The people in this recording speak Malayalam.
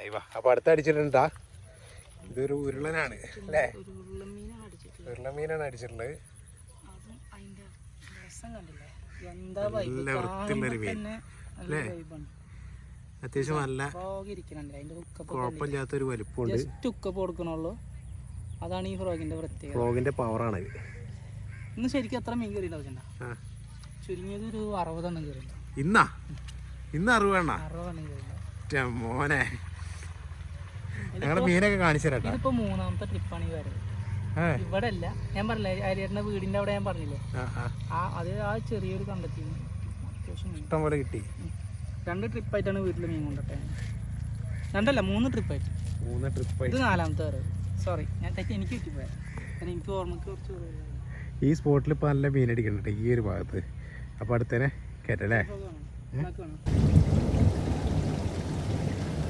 അയ്യോ അപ്പോൾ അടുത്തടിച്ചിട്ടുണ്ടാ ഇതൊരു ഉരുളനാണ് അല്ലേ? ഉരുളമീനാണ് അടിച്ചിട്ടുള്ളത്. നല്ല വൃത്തിയുള്ളൊരു മീൻ അല്ലേ? അത്യാവശ്യം നല്ല കുഴപ്പമില്ലാത്തൊരു വലിപ്പമുണ്ട്. അതാണ് ഈ ഫ്രോഗിന്റെ പ്രത്യേകത. ഫ്രോഗിന്റെ പവറാണ് ഇന്ന് ശരിക്കും എത്ര മീൻ കയറി ഉണ്ടാവും? ചുരുങ്ങിയത് ഒരു 60 എണ്ണം കയറിയിട്ടുണ്ടാവും. ഇന്ന് 60 എണ്ണ മോനെ. ഞങ്ങളുടെ മീനൊക്കെ കാണിച്ചു തരാം. ഇതിപ്പോ 3ാമത്തെ ട്രിപ്പാണ് ഈ വരുന്നത്. ഇവിടെ അല്ല, ഞാൻ പറഞ്ഞില്ലേ അരിയേട്ടന്റെ വീടിന്റെ അവിടെ ഞാൻ പറഞ്ഞില്ലേ, അത് ആ ചെറിയൊരു കണ്ടെത്തി അത്യാവശ്യം ഇഷ്ടം പോലെ കിട്ടി. 2 ട്രിപ്പായിട്ടാണ് വീട്ടിൽ മീൻ കൊണ്ടിട്ടെ. 2 അല്ല 3 ട്രിപ്പായിട്ട്. ഇത് 4ാമത്തെ വരെ. സോറി, ഞാൻ തെറ്റി, എനിക്ക് കിട്ടിപ്പോയാ. എനിക്ക് ഓർമ്മക്ക് കുറച്ച് ഈ സ്പോട്ടിൽ ഇപ്പൊ നല്ല മീൻ അടിക്കുന്നുണ്ട് ഈ ഒരു ഭാഗത്ത്. അപ്പൊ അടുത്തന്നെ കേട്ടല്ലേ.